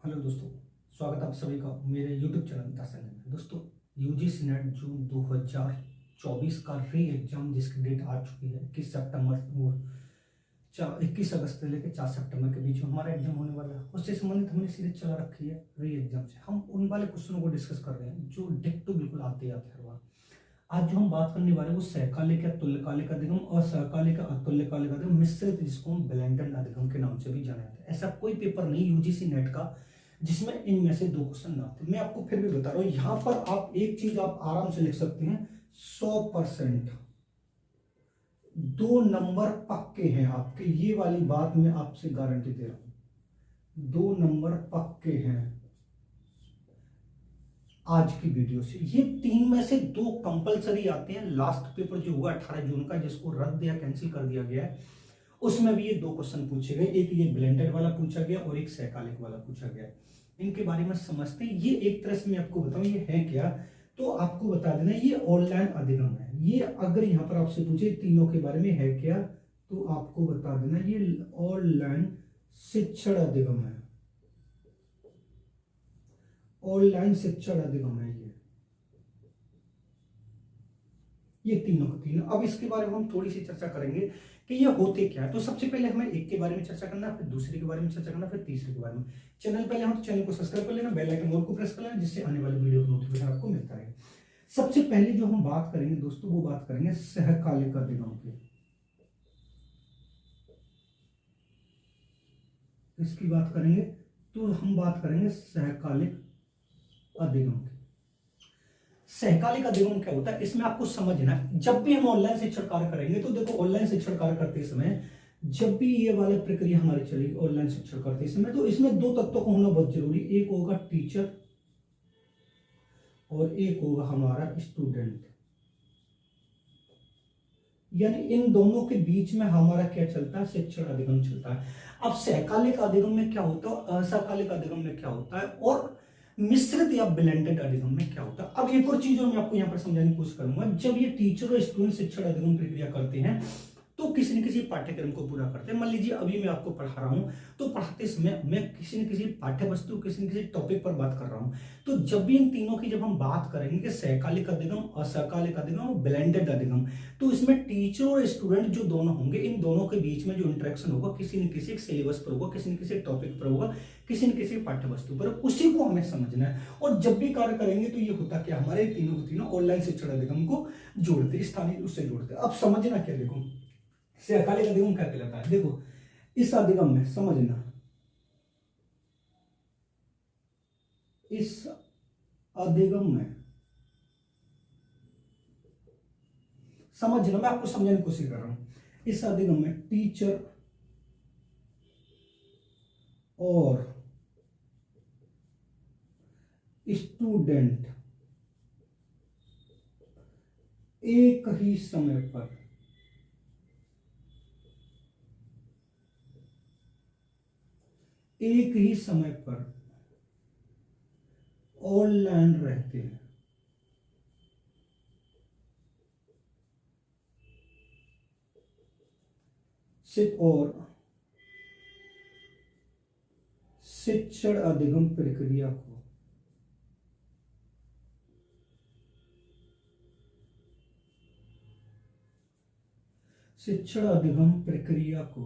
Hello दोस्तों, स्वागत है आप सभी का मेरे YouTube चैनल दर्शन में। दोस्तों, यूजीसी नेट जून 2024 का री एग्जाम जिसकी डेट आ चुकी है 21 सितंबर और 21 अगस्त से लेकर 4 सितंबर के बीच में हमारा एग्जाम होने वाला है। उससे संबंधित हमने सीरीज चला रखी है री एग्जाम से। हम उन वाले क्वेश्चनों को डिस्कस कर रहे हैं जो डिक्टो बिल्कुल आते हैं हर बार। आज जो हम बात करने वाले हैं वो सहकालिक तुल्यकालिक अधिगम और सहकालिक अतुल्यकालिक अधिगम मिश्रित, जिसको हम ब्लेंडेड अधिगम के नाम से भी जाना जाता है। ऐसा कोई पेपर नहीं यूजीसी नेट का जिसमें इनमें से दो क्वेश्चन ना आते। मैं आपको फिर भी बता रहा हूं, यहां पर आप एक चीज आप आराम से लिख सकते हैं, 100% 2 नंबर पक्के हैं आपके। ये वाली बात मैं आपसे गारंटी दे रहा हूं, 2 नंबर पक्के हैं आज की वीडियो से। ये 3 में से 2 कंपलसरी आते हैं। लास्ट पेपर जो हुआ 18 जून का, जिसको रद्द या कैंसिल कर दिया गया है, उसमें भी ये 2 क्वेश्चन पूछे गए। एक ये ब्लेंडेड वाला पूछा गया और एक सहकालिक वाला पूछा गया। इनके बारे में समझते हैं। ये एक तरह से मैं आपको बताऊं ये है क्या, तो आपको बता देना ये ऑनलाइन अधिगम है। ये अगर यहाँ पर आपसे पूछे तीनों के बारे में है क्या, तो आपको बता देना ये ऑनलाइन शिक्षण अधिगम है। ऑनलाइन शिक्षण अधिगम है ये तीनों के तीनों। अब इसके बारे में हम थोड़ी सी चर्चा करेंगे कि ये होते क्या है। तो सबसे पहले हमें एक के बारे में चर्चा करना, फिर दूसरे के बारे में चर्चा करना, फिर तीसरे के बारे में। चैनल पहले हम चैनल को सब्सक्राइब कर लेना, बेल आइकन ऑल को प्रेस कर लेना, जिससे आने वाले वीडियो का नोटिफिकेशन आपको मिलता रहे। सबसे पहले जो हम बात करेंगे दोस्तों, वो बात करेंगे सहकालिक अधिगम की। इसकी बात करेंगे तो हम बात करेंगे सहकालिक अधिगम की। सहकालिक अधिगम क्या होता है, इसमें आपको समझना है। जब भी हम ऑनलाइन शिक्षण कार्य करेंगे तो देखो, ऑनलाइन शिक्षण कार्य करते समय जब भी ये वाली प्रक्रिया हमारी चलेगी ऑनलाइन शिक्षण करते समय, तो इसमें 2 तत्वों का होना बहुत जरूरी। एक होगा टीचर और एक होगा हमारा स्टूडेंट। यानी इन दोनों के बीच में हमारा क्या चलता है, शिक्षण अधिगम चलता है। अब सहकालिक अधिगम में क्या होता है, असहकालिक अधिगम में क्या होता है, और मिश्रित या ब्लेंडेड अधिगम में क्या होता है। अब एक और चीज मैं आपको यहां पर समझाने की कोशिश करूंगा। जब ये टीचर और स्टूडेंट शिक्षण अधिगम प्रक्रिया करते हैं तो किसी न किसी पाठ्यक्रम को पूरा करते हैं। मान लीजिए अभी मैं आपको पढ़ा रहा हूं, तो पढ़ाते समय मैं किसी न किसी पाठ्य वस्तु, किसी न किसी टॉपिक पर बात कर रहा हूं। तो जब भी इन तीनों की जब हम बात करेंगे कि सहकालिक अधिगम, असहकालिक अधिगम और ब्लेंडेड अधिगम, तो इसमें टीचर और स्टूडेंट जो दोनों होंगे, इन दोनों के बीच में जो इंटरेक्शन होगा किसी न किसी सिलेबस पर होगा, किसी न किसी टॉपिक पर होगा, किसी न किसी पाठ्य वस्तु पर, उसी को हमें समझना है। और जब भी कार्य करेंगे तो ये होता क्या, हमारे तीनों के तीनों ऑनलाइन शिक्षण अधिगम को जोड़ते, स्थानीय उससे जोड़ते। अब समझना क्या, देखो सहकालिक अधिगम क्या कहलाता है। देखो इस अधिगम में समझना, इस अधिगम में समझना, मैं आपको समझाने की कोशिश कर रहा हूं। इस अधिगम में टीचर और स्टूडेंट एक ही समय पर ऑनलाइन रहते हैं। सिर्फ और शिक्षण अधिगम प्रक्रिया को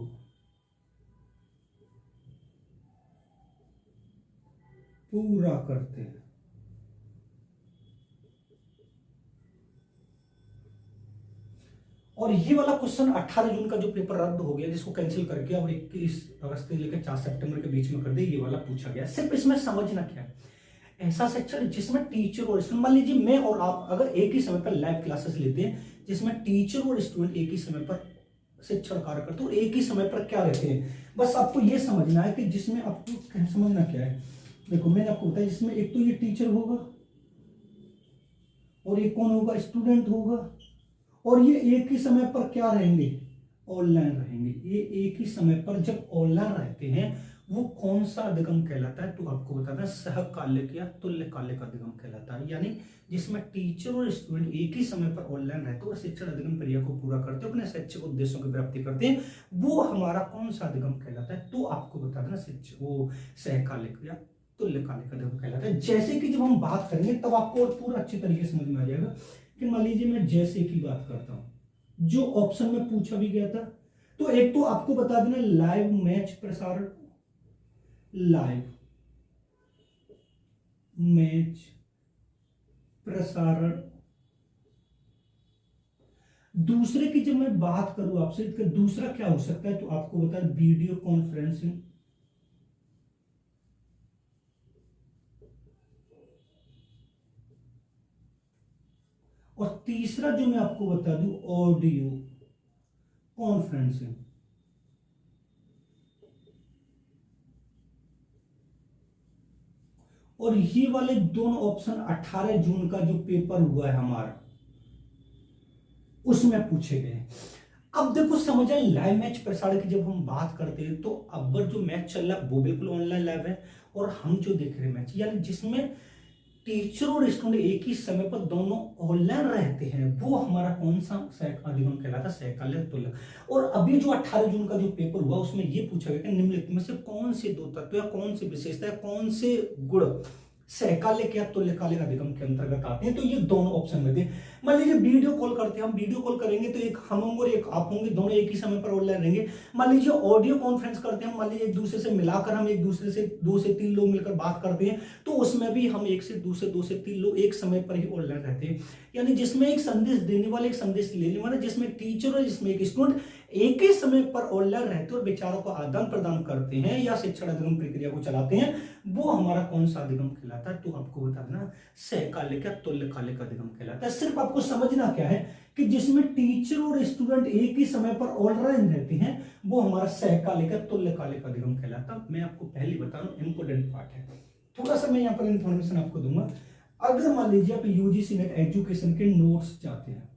पूरा करते हैं। और ये वाला क्वेश्चन 18 जून का जो पेपर रद्द हो गया, जिसको कैंसिल करके अब 21 अगस्त से लेकर 4 सितंबर के बीच में कर दे, ये वाला पूछा गया। सिर्फ इसमें समझना क्या है, ऐसा शिक्षण जिसमें टीचर और स्टूडेंट, मान लीजिए मैं और आप अगर एक ही समय पर लाइव क्लासेस लेते हैं, जिसमें टीचर और स्टूडेंट एक ही समय पर शिक्षण कार्य करते हैं, एक ही समय पर क्या रहते हैं। बस आपको यह समझना है कि जिसमें आपको समझना क्या है। देखो मैंने आपको बताया, जिसमें एक तो ये टीचर होगा और एक कौन होगा, स्टूडेंट होगा, और ये एक ही समय पर क्या रहेंगे, ऑनलाइन रहेंगे। ये एक ही समय पर जब ऑनलाइन रहते हैं, वो कौन सा अधिगम कहलाता है, तो आपको बताना सहकालिक या तुल्यकालिक अधिगम कहलाता है। यानी जिसमें टीचर और स्टूडेंट एक ही समय पर ऑनलाइन रहते हैं और शिक्षण अधिगम प्रक्रिया को पूरा करते हैं, अपने शैक्षिक उद्देश्यों की प्राप्ति करते हैं, वो हमारा कौन सा अधिगम कहलाता है, तो आपको बता देना वो सहकालिक या तुल्यकालिक अधिगम कहलाता है। जैसे कि जब हम बात करेंगे तब आपको और पूरा अच्छी तरीके से समझ में आ जाएगा कि मान लीजिए मैं जैसे की बात करता हूं, जो ऑप्शन में पूछा भी गया था, तो एक तो आपको बता देना लाइव मैच प्रसारण, लाइव मैच प्रसारण। दूसरे की जब मैं बात करूं आपसे, तो दूसरा क्या हो सकता है, तो आपको बता वीडियो कॉन्फ्रेंसिंग, और तीसरा जो मैं आपको बता दूं ऑडियो कॉन्फ्रेंसिंग। और ये वाले दोनों ऑप्शन 18 जून का जो पेपर हुआ है हमारा, उसमें पूछे गए। अब देखो समझ आए, लाइव मैच प्रसारण की जब हम बात करते हैं तो अब जो मैच चल रहा है वो बिल्कुल ऑनलाइन लाइव है, और हम जो देख रहे हैं मैच, यानी जिसमें टीचर और स्टूडेंट एक ही समय पर दोनों ऑनलाइन रहते हैं, वो हमारा कौन सा अधिगम कहलाता है, सहकालिक तुल्य। और अभी जो 18 जून का जो पेपर हुआ उसमें ये पूछा गया कि निम्नलिखित में से कौन से दो तत्व या कौन सी विशेषता या कौन से गुण सहकालिक या तुल्यकालिक अधिगम के अंतर्गत आते हैं, तो ये दोनों ऑप्शन में थे। मान लीजिए वीडियो कॉल करते हैं, हम वीडियो कॉल करेंगे तो एक हम होंगे और एक आप होंगे, दोनों एक ही समय पर ऑनलाइन रहेंगे। मान लीजिए ऑडियो कॉन्फ्रेंस करते हैं, मान लीजिए एक दूसरे से मिलाकर हम एक दूसरे से 2 से 3 लोग मिलकर बात करते हैं, तो उसमें भी हम एक से 2 से 3 लोग एक समय पर ही ऑनलाइन रहते हैं। यानी जिसमें एक संदेश देने वाले, एक संदेश लेने वाला, जिसमें टीचर और जिसमें एक स्टूडेंट एक ही समय पर ऑनलाइन रहते और विचारों को आदान प्रदान करते हैं या शिक्षण अधिगम प्रक्रिया को चलाते हैं, वो हमारा कौन सा अधिगम कहलाता है, तो आपको बता देना सहकालिक या तुल्यकालिक अधिगम कहलाता है। सिर्फ आपको समझना क्या है कि जिसमें टीचर और स्टूडेंट एक ही समय पर ऑनलाइन रहते हैं, वो हमारा सहकालिक या तुल्यकालिक अधिगम कहलाता है। मैं आपको पहले बता रहा हूं, इंपोर्टेंट पार्ट है, थोड़ा सा मैं यहाँ पर इंफॉर्मेशन आपको दूंगा। अगर मान लीजिए आप यूजीसी नेट एजुकेशन के नोट्स चाहते हैं,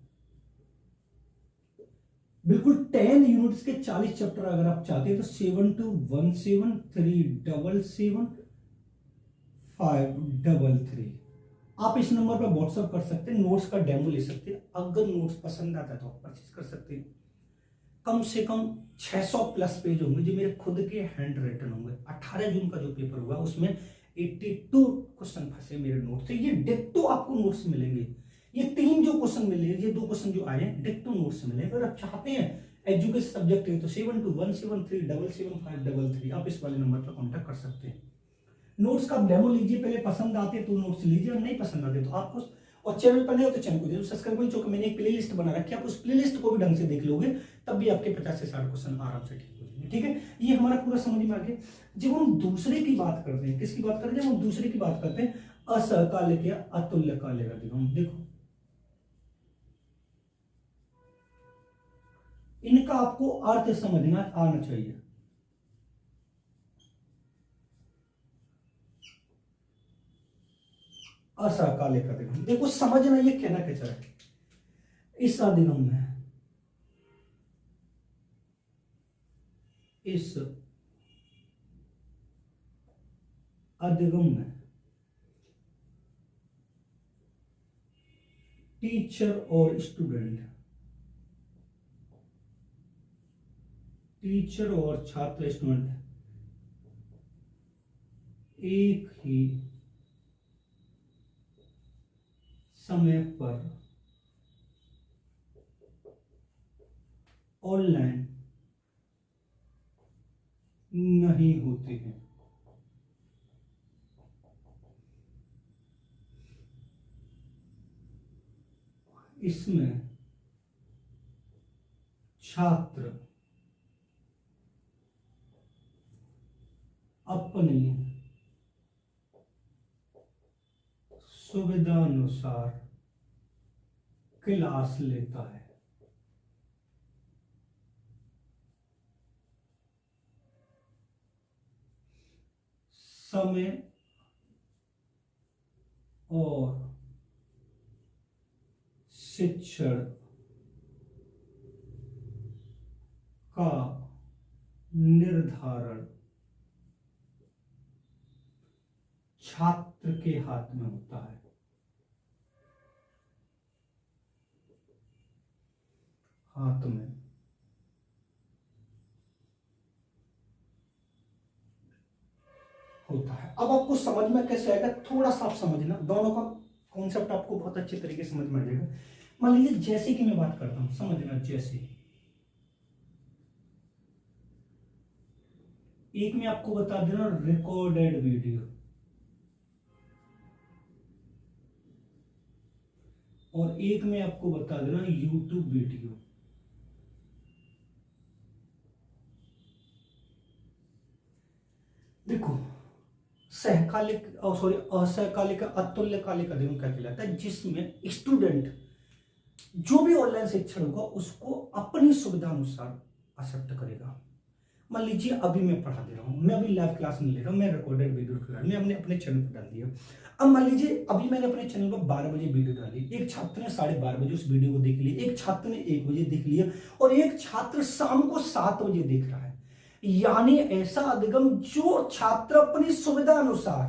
बिल्कुल 10 यूनिट्स के 40 चैप्टर अगर आप चाहते हैं, तो 7217377533 आप इस नंबर पर व्हाट्सएप कर सकते हैं, नोट्स का डेमो ले सकते हैं। अगर नोट्स पसंद आता है तो आप परचेज कर सकते हैं। कम से कम 600 प्लस पेज होंगे जो मेरे खुद के हैंड रिटन होंगे। 18 जून का जो पेपर हुआ उसमें 82 क्वेश्चन फंसे मेरे नोट से, ये डिट्टो आपको नोट्स मिलेंगे। ये 3 जो क्वेश्चन मिले, ये 2 क्वेश्चन जो आए हैं डिट्टो नोट्स से मिलेंगे। अगर आप चाहते हैं एजुकेशन सब्जेक्ट है तो 7217377533 आप इस वाले नंबर पर कॉन्टेक्ट कर सकते हैं। नोट्स का डेमो लीजिए, पहले पसंद आते तो नोट्स लीजिए, और नहीं पसंद आते तो आपको, और चैनल पर नहीं हो तो चैनल को जरूर सब्सक्राइब करिए। जो मैंने एक प्लेलिस्ट बना रखी है, आप उस प्लेलिस्ट को भी ढंग से देख लोगे तब भी आपके 50 से 60 क्वेश्चन आराम से ठीक हो जाएंगे। ठीक है, ये हमारा पूरा समझ में आ गया। जब हम दूसरे की बात करते हैं, किसकी बात करते हैं, जब हम दूसरे की बात करते हैं असहकालिक या अतुल्यकालिक अधिगम, देखो इनका आपको अर्थ समझना आना चाहिए। असहकालिक अधिगम, देखो समझना ये कहना क्या चाह रहा है, इस अधिगम में, इस अधिगम में टीचर और स्टूडेंट, टीचर और छात्र स्टूडेंट एक ही समय पर ऑनलाइन नहीं होते हैं। इसमें छात्र अपनी सुविधानुसार क्लास लेता है। समय और शिक्षण का निर्धारण छात्र के हाथ में होता है। हाथ में होता है। अब आपको समझ में कैसे आएगा, थोड़ा सा आप समझना, दोनों का कॉन्सेप्ट आपको बहुत अच्छे तरीके से समझ में आ जाएगा। मान लीजिए जैसे कि मैं बात करता हूं, समझना, जैसे एक मैं आपको बता दे रहा हूं रिकॉर्डेड वीडियो, और एक मैं आपको बता दे रहा हूं यूट्यूब वीडियो। देखो, सहकालिक सॉरी असहकालिक अतुल्यकालिक अधिगम क्या कहलाता है, जिसमें स्टूडेंट जो भी ऑनलाइन शिक्षण होगा उसको अपनी सुविधा अनुसार एक्सेप्ट करेगा। मान लीजिए अभी मैं पढ़ा दे रहा हूं, मैं अभी लाइव क्लास नहीं ले रहा हूं, मैं रिकॉर्डेड वीडियो कर रहा हूं, मैं हमने अपने चैनल पर डाल दिया। अब मान लीजिए अभी मैंने अपने चैनल पर 12 बजे वीडियो डाली, एक छात्र ने 12:30 बजे उस वीडियो को देख लिया, एक छात्र ने 1 बजे देख लिया, और एक छात्र शाम को 7 बजे देख रहा है। यानी ऐसा अधिगम जो छात्र अपनी सुविधा अनुसार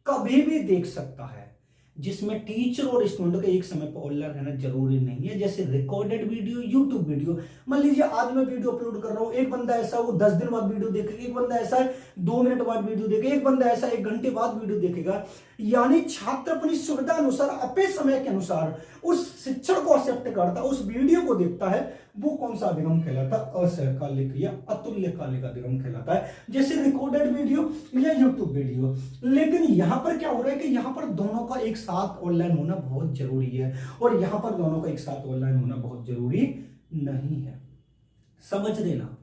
कभी भी देख सकता है, जिसमें टीचर और स्टूडेंट का एक समय पर ऑनलाइन रहना जरूरी नहीं है। जैसे रिकॉर्डेड वीडियो, यूट्यूब वीडियो, मान लीजिए आज मैं वीडियो अपलोड कर रहा हूं, एक बंदा ऐसा वो 10 दिन बाद वीडियो देखेगा, एक बंदा ऐसा है 2 मिनट बाद वीडियो देखेगा, एक बंदा ऐसा 1 घंटे बाद वीडियो देखेगा। यानी छात्र अपनी सुविधा अनुसार, अपने समय के अनुसार उस शिक्षण को एक्सेप्ट करता है, उस वीडियो को देखता है। वो कौन सा अधिगम कहलाता है, असहकालिक या अतुल्यकालिक अधिगम कहलाता है, जैसे रिकॉर्डेड वीडियो या यूट्यूब वीडियो। लेकिन यहां पर क्या हो रहा है कि यहां पर दोनों का एक साथ ऑनलाइन होना बहुत जरूरी है, और यहां पर दोनों का एक साथ ऑनलाइन होना बहुत जरूरी नहीं है। समझ लेना,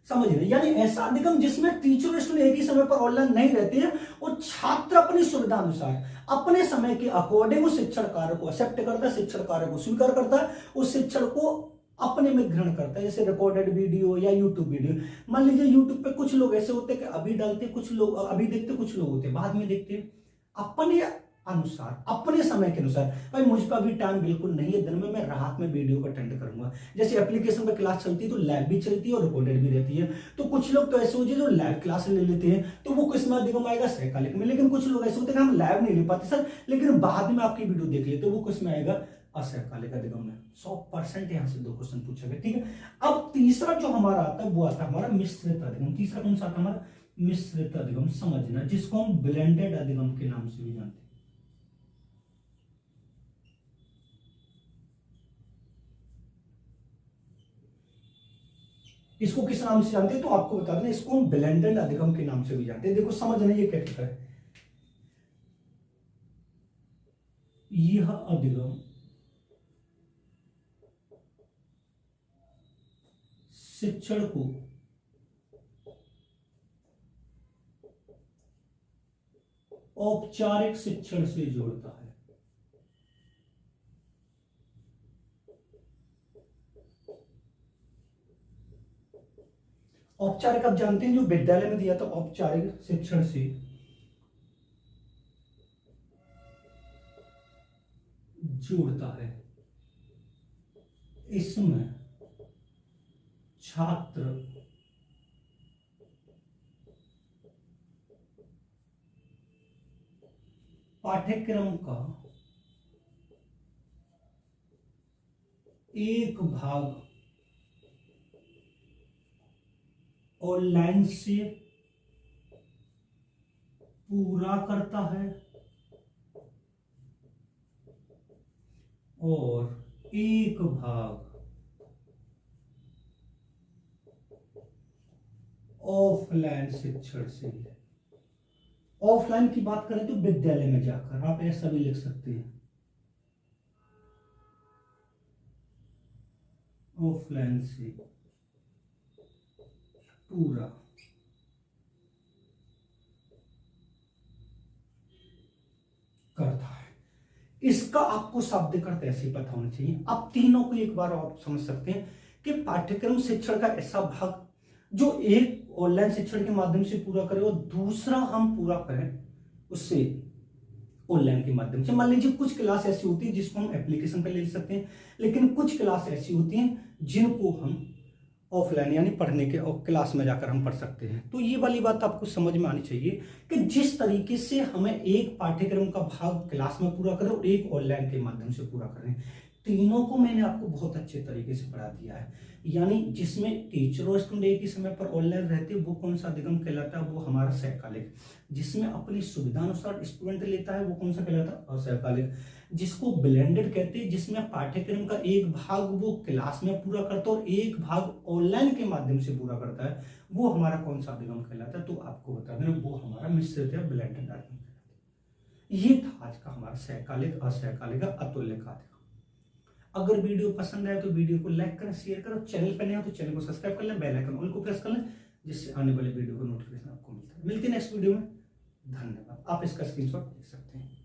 समझ रहे, यानी ऐसा अधिगम जिसमें टीचर और स्टूडेंट एक ही समय पर ऑनलाइन नहीं रहते हैं, और छात्र अपनी सुविधा अनुसार अपने समय के अकॉर्डिंग उस शिक्षण कार्य को एक्सेप्ट करता है, शिक्षण कार्य को स्वीकार करता है, उस शिक्षण को अपने में ग्रहण करता है। जैसे रिकॉर्डेड वीडियो या यूट्यूब वीडियो, मान लीजिए यूट्यूब पे कुछ लोग ऐसे होते हैं कि अभी डालते, कुछ लोग अभी देखते, कुछ लोग होते बाद में देखते, अपने अनुसार, अपने समय के अनुसार। भाई मुझ पर अभी टाइम बिल्कुल नहीं है, दिन में मैं रात में वीडियो को अटेंड करूंगा। जैसे एप्लीकेशन पे क्लास चलती है तो लाइव भी चलती है और रिकॉर्डेड भी रहती है। तो कुछ लोग तो ऐसे होते हैं जो लाइव क्लास ले लेते हैं, तो वो किस में अधिगम आएगा, सहकालिक में। लेकिन कुछ लोग ऐसे होते हैं कि हम लाइव नहीं ले पाते सर, लेकिन बाद में आपकी वीडियो देख लेते, वो किस में आएगा, असहकालिक अधिगम में। 100% यहां से 2 क्वेश्चन पूछा गया, ठीक है। अब तीसरा जो हमारा आता है वो आता है हमारा मिश्रित अधिगम। तीसरा कौन सा आता है हमारा, मिश्रित अधिगम, समझना, जिसको हम ब्लेंडेड अधिगम के नाम से भी जानते हैं। इसको किस नाम से जानते हैं तो आपको बता दें, इसको हम ब्लेंडेड अधिगम के नाम से भी जानते हैं। देखो समझना ये क्या कहता है, यह अधिगम शिक्षण को औपचारिक शिक्षण से जोड़ता है। औपचारिक आप जानते हैं जो विद्यालय में दिया था, औपचारिक शिक्षण से जोड़ता है। इसमें छात्र पाठ्यक्रम का एक भाग ऑनलाइन से पूरा करता है और एक भाग ऑफलाइन शिक्षण से। ऑफलाइन की बात करें तो विद्यालय में जाकर, आप ऐसा भी लिख सकते हैं, ऑफलाइन से पूरा करता है। इसका आपको शाब्दिक अर्थ ऐसे पता होना चाहिए। अब तीनों को एक बार आप समझ सकते हैं कि पाठ्यक्रम शिक्षण का ऐसा भाग जो एक ऑनलाइन शिक्षण के माध्यम से पूरा करे और दूसरा हम पूरा करें उससे ऑनलाइन के माध्यम से। मान लीजिए कुछ क्लास ऐसी होती है जिसको हम एप्लीकेशन पे ले सकते हैं, लेकिन कुछ क्लास ऐसी होती हैं जिनको हम ऑफलाइन यानी पढ़ने के क्लास में जाकर हम पढ़ सकते हैं। तो ये वाली बात आपको समझ में आनी चाहिए कि जिस तरीके से हमें एक पाठ्यक्रम का भाग क्लास में पूरा करें और एक ऑनलाइन के माध्यम से पूरा करें, तीनों को मैंने आपको बहुत अच्छे तरीके से पढ़ा दिया है। यानी जिसमें टीचर और स्टूडेंट एक ही समय पर ऑनलाइन रहते हैं वो कौन सा अधिगम कहलाता है, वो हमारा सहकालिक। जिसमें अपनी सुविधा अनुसार स्टूडेंट लेता है वो कौन सा कहलाता है, असहकालिक। जिसको ब्लेंडेड कहते हैं, जिसमें पाठ्यक्रम का एक भाग वो क्लास में पूरा करता है और एक भाग ऑनलाइन के माध्यम से पूरा करता है, वो हमारा कौन सा अधिगम कहलाता है। तो आपको बता देना वो हमारा मिश्रित या ब्लेंडेड अधिगम। ये था आज का हमारा सहकालिक असहकालिक अतुल्य का अधिगम। अगर वीडियो पसंद आए तो वीडियो को लाइक करें, शेयर करें, चैनल पर नए हो तो चैनल को सब्सक्राइब कर लें, बेल आइकन ऑल को प्रेस कर लें, जिससे आने वाले वीडियो का नोटिफिकेशन आपको मिलता है। मिलते हैं नेक्स्ट वीडियो में। धन्यवाद। आप इसका स्क्रीनशॉट देख सकते हैं।